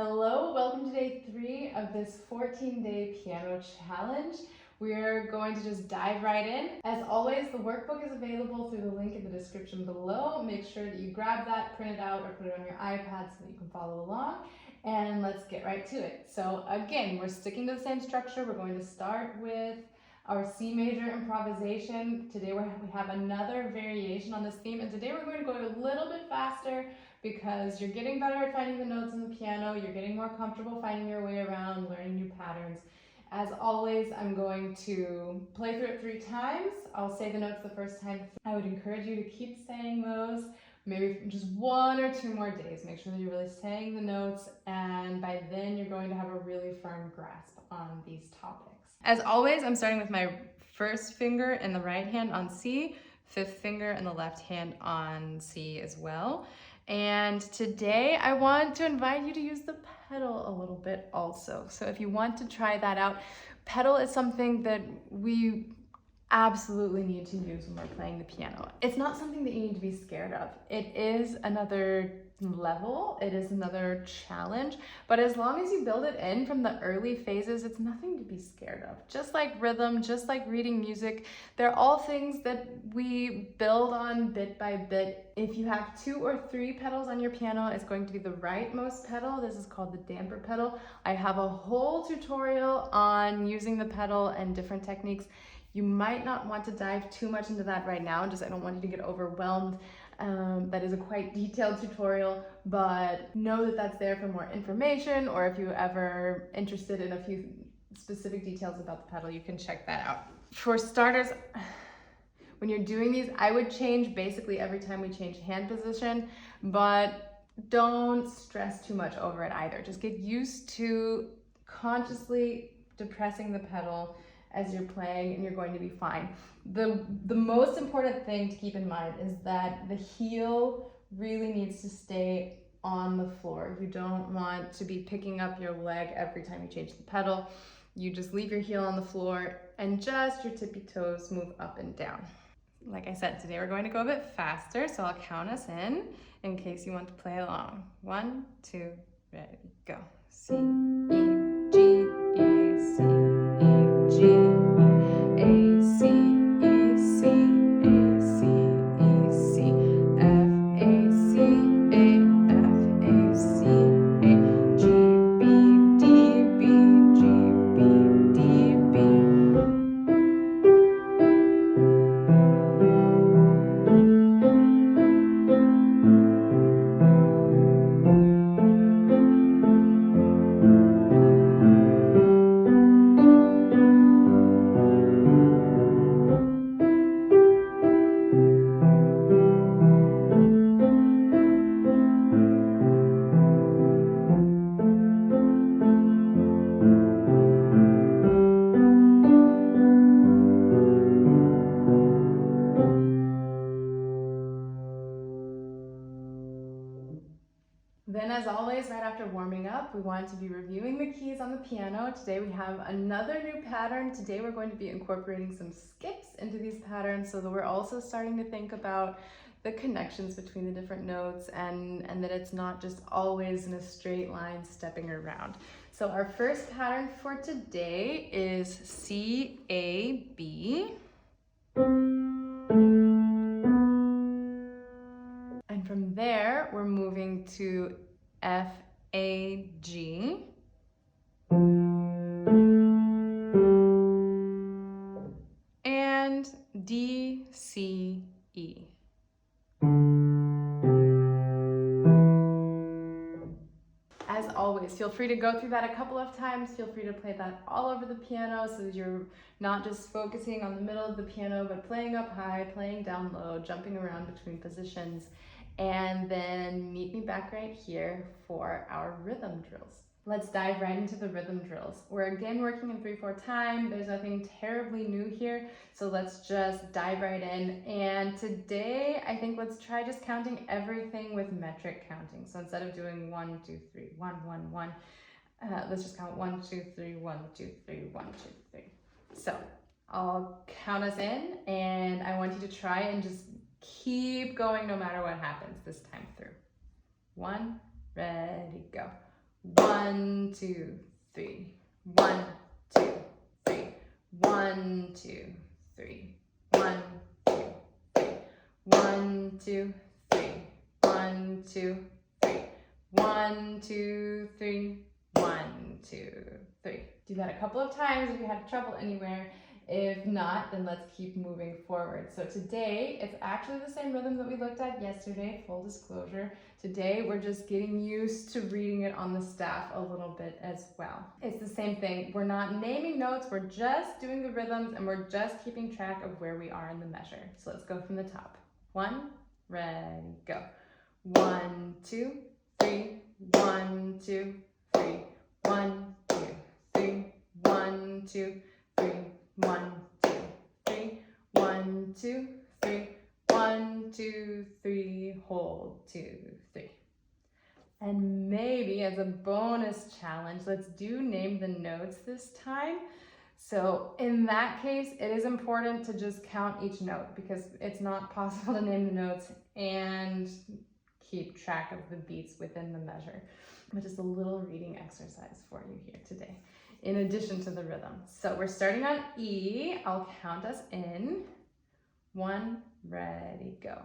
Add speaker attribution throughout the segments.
Speaker 1: Hello, welcome to day 3 of this 14-day piano challenge. We're going to just dive right in. As always, the workbook is available through the link in the description below. Make sure that you grab that, print it out, or put it on your iPad so that you can follow along. And let's get right to it. So again, we're sticking to the same structure. We're going to start with our C major improvisation. Today we have another variation on this theme, and today we're going to go a little bit faster because you're getting better at finding the notes on the piano, you're getting more comfortable finding your way around, learning new patterns. As always, I'm going to play through it 3 times. I'll say the notes the first time. I would encourage you to keep saying those, maybe just 1 or 2 more days. Make sure that you're really saying the notes, and by then you're going to have a really firm grasp on these topics. As always, I'm starting with my first finger in the right hand on C, 5th finger in the left hand on C as well. And today I want to invite you to use the pedal a little bit also. So if you want to try that out, pedal is something that we absolutely need to use when we're playing the piano. It's not something that you need to be scared of. It is another level, it is another challenge, but as long as you build it in from the early phases, it's nothing to be scared of. Just like rhythm, just like reading music, they're all things that we build on bit by bit. If you have 2 or 3 pedals on your piano, it's going to be the rightmost pedal. This is called the damper pedal. I have a whole tutorial on using the pedal and different techniques. You might not want to dive too much into that right now, I don't want you to get overwhelmed. That is a quite detailed tutorial, but know that that's there for more information, or if you're ever interested in a few specific details about the pedal, you can check that out. For starters, when you're doing these, I would change basically every time we change hand position, but don't stress too much over it either. Just get used to consciously depressing the pedal as you're playing, and you're going to be fine. The most important thing to keep in mind is that the heel really needs to stay on the floor. You don't want to be picking up your leg every time you change the pedal. You just leave your heel on the floor and just your tippy toes move up and down. Like I said, today we're going to go a bit faster, so I'll count us in case you want to play along. 1, 2, ready, go. C, E, G, E, C, E, G, A, C, E, C, A, C, E, C, F, A, C, A, F, A, C, A, G, B, D, B, G, B, D, B. Then, as always, right after warming up, we want to be reviewing the keys on the piano. Today we have another new pattern. Today we're going to be incorporating some skips into these patterns, so that we're also starting to think about the connections between the different notes, and that it's not just always in a straight line stepping around. So our first pattern for today is C, A, B. And from there, we're moving to F, A, G. And D, C, E. As always, feel free to go through that a couple of times. Feel free to play that all over the piano so that you're not just focusing on the middle of the piano, but playing up high, playing down low, jumping around between positions. And then meet me back right here for our rhythm drills. Let's dive right into the rhythm drills. We're again working in 3/4 time. There's nothing terribly new here, so let's just dive right in. And today, I think let's try just counting everything with metric counting. So instead of doing 1, 2, 3, 1, 1, 1, let's just count 1, 2, 3, 1, 2, 3, 1, 2, 3. So I'll count us in, and I want you to try and just keep going no matter what happens this time through. 1, ready, go. 1, 2, 3. 1, 2, 3. 1, 2, 3. 1, 2, 3. 1, 2, 3. 1, 2, 3. 1, 2, 3. 1, 2, 3. Do that a couple of times if you had trouble anywhere. If not, then let's keep moving forward. So today, it's actually the same rhythm that we looked at yesterday, full disclosure. Today, we're just getting used to reading it on the staff a little bit as well. It's the same thing. We're not naming notes, we're just doing the rhythms, and we're just keeping track of where we are in the measure. So let's go from the top. 1, ready, go. 1, 2, 3. 1, 2, 3. 1, 2, 3. 1, 2, 3. 1, 2, 3. 1, 2, 3. 1, 2, 3. Hold 2, 3. And maybe as a bonus challenge, let's do name the notes this time. So in that case, it is important to just count each note because it's not possible to name the notes and keep track of the beats within the measure. But just a little reading exercise for you here today, in addition to the rhythm. So we're starting on E. I'll count us in. 1, ready, go.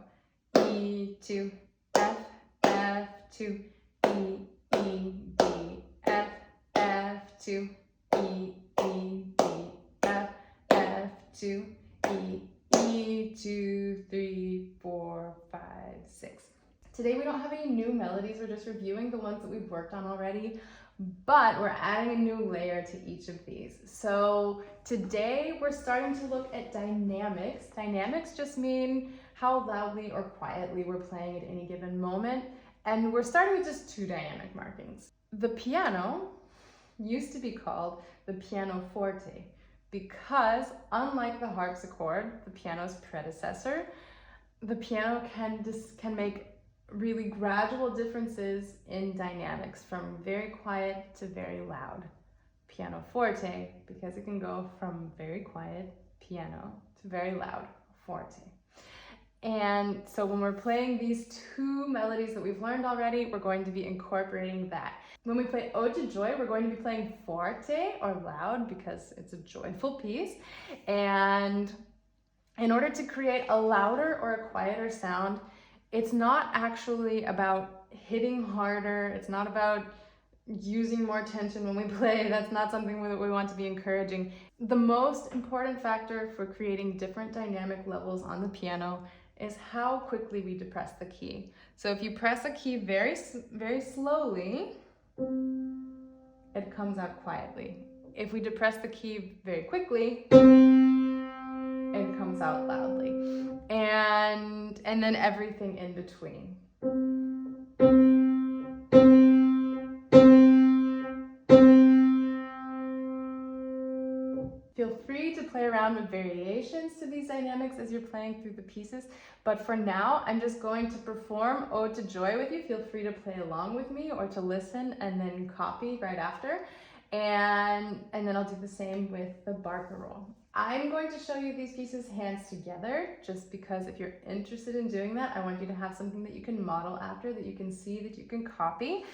Speaker 1: E, 2, F, F2, E, E, D, F, F2, E, E, D, F, F2, E, E, 2, 3, 4, 5, 6. Today we don't have any new melodies, we're just reviewing the ones that we've worked on already, but we're adding a new layer to each of these. So today we're starting to look at dynamics. Dynamics just mean how loudly or quietly we're playing at any given moment, and we're starting with just 2 dynamic markings. The piano used to be called the pianoforte because, unlike the harpsichord, the piano's predecessor, the piano can make really gradual differences in dynamics from very quiet to very loud. Pianoforte, because it can go from very quiet piano to very loud forte. And so when we're playing these 2 melodies that we've learned already, we're going to be incorporating that. When we play Ode to Joy, we're going to be playing forte or loud because it's a joyful piece. And in order to create a louder or a quieter sound, it's not actually about hitting harder. It's not about using more tension when we play. That's not something that we want to be encouraging. The most important factor for creating different dynamic levels on the piano is how quickly we depress the key. So if you press a key very, very slowly, it comes out quietly. If we depress the key very quickly, it comes out loudly. And then everything in between. Feel free to play around with variations to these dynamics as you're playing through the pieces, but for now, I'm just going to perform Ode to Joy with you. Feel free to play along with me or to listen and then copy right after. And then I'll do the same with the Barcarolle. I'm going to show you these pieces hands together, just because if you're interested in doing that, I want you to have something that you can model after, that you can see, that you can copy.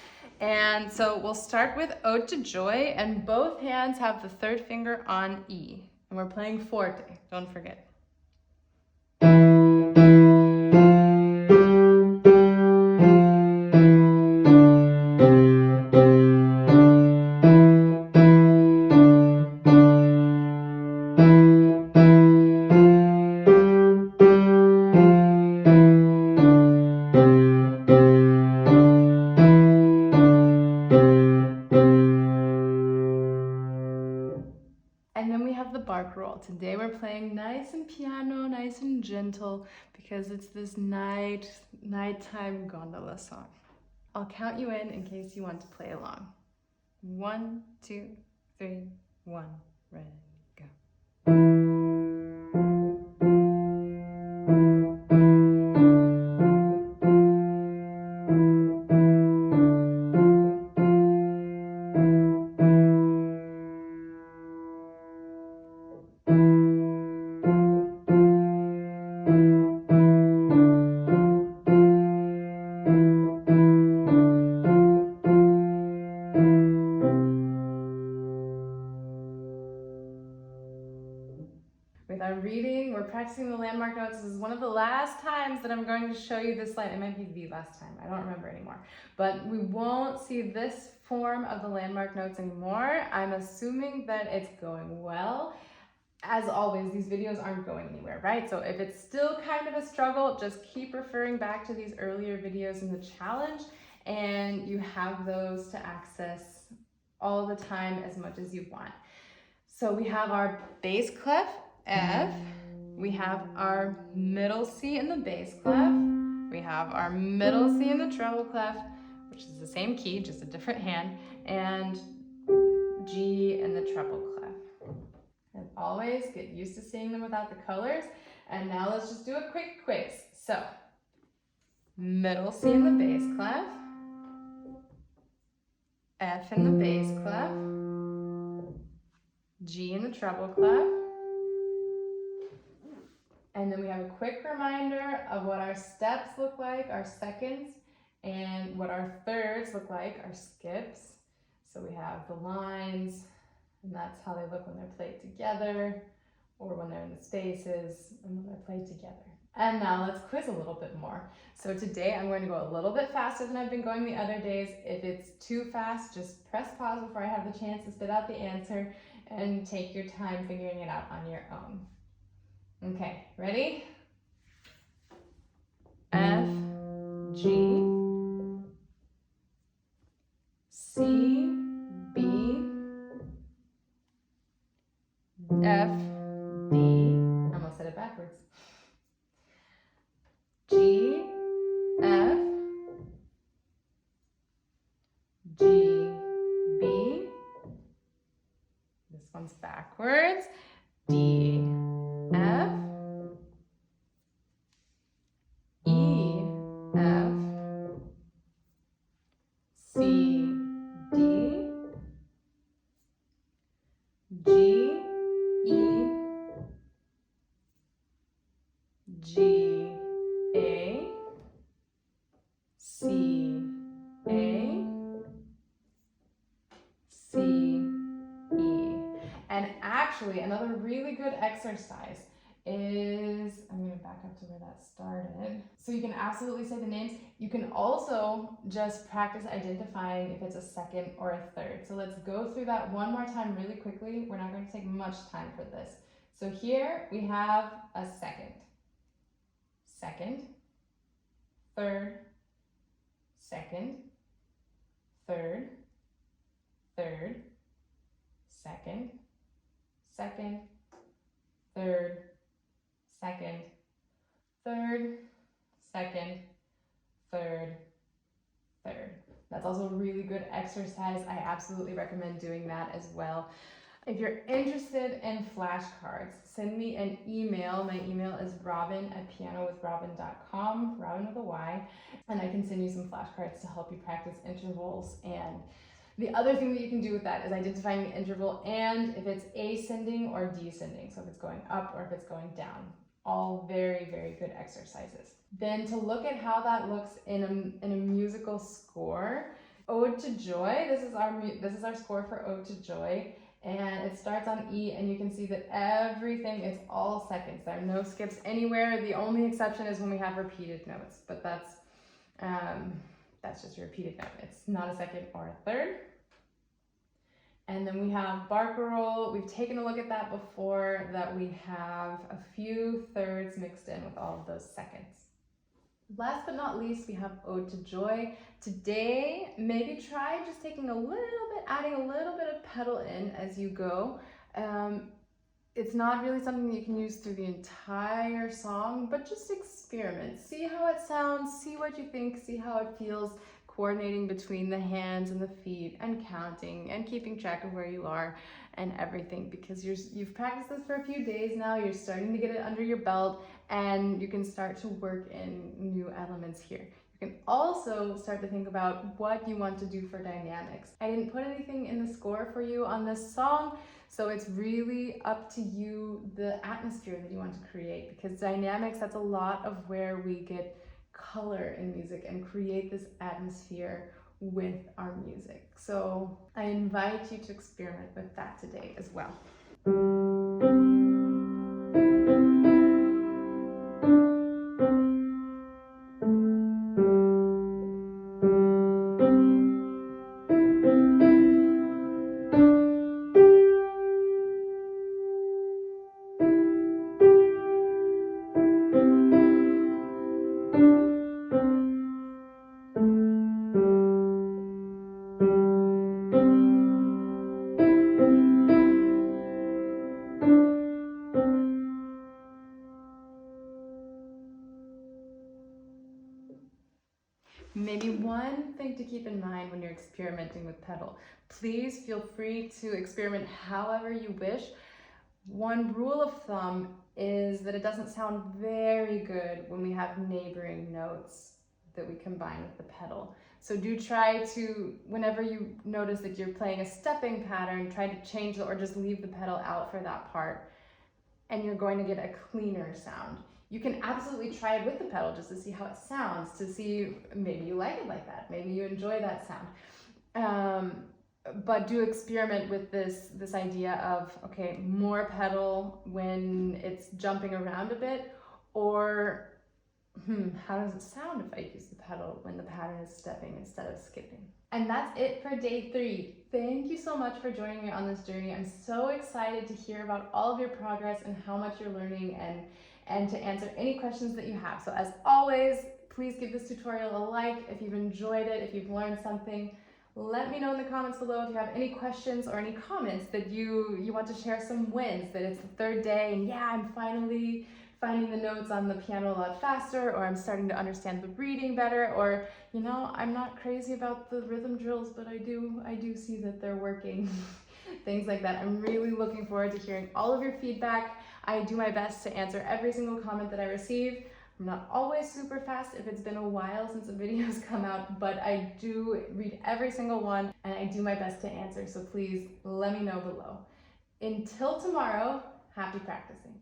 Speaker 1: And so we'll start with Ode to Joy, and both hands have the 3rd finger on E. And we're playing forte, don't forget. And then we have the Barcarolle. Today we're playing nice and piano, nice and gentle, because it's this nighttime gondola song. I'll count you in case you want to play along. 1, 2, 3, 1, ready, go. reading, we're practicing the landmark notes. This is one of the last times that I'm going to show you this slide. It might be the last time, I don't remember anymore. But we won't see this form of the landmark notes anymore. I'm assuming that it's going well. As always, these videos aren't going anywhere, right? So if it's still kind of a struggle, just keep referring back to these earlier videos in the challenge, and you have those to access all the time as much as you want. So we have our bass clef, F. We have our middle C in the bass clef. We have our middle C in the treble clef, which is the same key, just a different hand, and G in the treble clef. As always, get used to seeing them without the colors. And now let's just do a quick quiz. So, middle C in the bass clef, F in the bass clef, G in the treble clef, and then we have a quick reminder of what our steps look like, our seconds, and what our thirds look like, our skips. So we have the lines, and that's how they look when they're played together, or when they're in the spaces, and when they're played together. And now let's quiz a little bit more. So today I'm going to go a little bit faster than I've been going the other days. If it's too fast, just press pause before I have the chance to spit out the answer, and take your time figuring it out on your own. Okay, ready? F, G, C, B, F, D, I almost said it backwards. G, F, G, B, this one's backwards, D, F, E, F, C, D, G, E, G, A, C, A, C, E. And actually, another really good exercise is, I'm going to back up to where that started. So you can absolutely say the names. You can also just practice identifying if it's a second or a third. So let's go through that one more time really quickly. We're not going to take much time for this. So here we have a second, second, third, second, third, third, second, second, third, second, third, second, third, third. That's also a really good exercise. I absolutely recommend doing that as well. If you're interested in flashcards, send me an email. My email is robin@pianowithrobin.com, Robin with a Y, and I can send you some flashcards to help you practice intervals. And the other thing that you can do with that is identifying the interval and if it's ascending or descending, so if it's going up or if it's going down. All very, very good exercises. Then to look at how that looks in a musical score, Ode to Joy, this is our score for Ode to Joy, and it starts on E, and you can see that everything is all seconds. There are no skips anywhere. The only exception is when we have repeated notes, but that's just a repeated note. It's not a second or a third. And then we have Barcarolle. We've taken a look at that before, that we have a few thirds mixed in with all of those seconds. Last but not least, we have Ode to Joy. Today, maybe try just taking a little bit, adding a little bit of pedal in as you go. It's not really something that you can use through the entire song, but just experiment. See how it sounds, see what you think, see how it feels, coordinating between the hands and the feet and counting and keeping track of where you are and everything, because you've practiced this for a few days now, you're starting to get it under your belt, and you can start to work in new elements here. You can also start to think about what you want to do for dynamics. I didn't put anything in the score for you on this song, so it's really up to you, the atmosphere that you want to create, because dynamics, that's a lot of where we get color in music and create this atmosphere with our music. So I invite you to experiment with that today as well. one thing to keep in mind when you're experimenting with pedal. Please feel free to experiment however you wish. One rule of thumb is that it doesn't sound very good when we have neighboring notes that we combine with the pedal. So do try to, whenever you notice that you're playing a stepping pattern, try to change or just leave the pedal out for that part, and you're going to get a cleaner sound. You can absolutely try it with the pedal just to see how it sounds, to see maybe you like it like that, maybe you enjoy that sound. But do experiment with this idea of, okay, more pedal when it's jumping around a bit, or how does it sound if I use the pedal when the pattern is stepping instead of skipping? And that's it for day 3. Thank you so much for joining me on this journey. I'm so excited to hear about all of your progress and how much you're learning, and to answer any questions that you have. So as always, please give this tutorial a like if you've enjoyed it, if you've learned something. Let me know in the comments below if you have any questions or any comments that you want to share some wins, that it's the 3rd day and yeah, I'm finally finding the notes on the piano a lot faster, or I'm starting to understand the reading better, or you know, I'm not crazy about the rhythm drills, but I do see that they're working. Things like that. I'm really looking forward to hearing all of your feedback. I do my best to answer every single comment that I receive. I'm not always super fast if it's been a while since a video's come out, but I do read every single one and I do my best to answer, so please let me know below. Until tomorrow, happy practicing.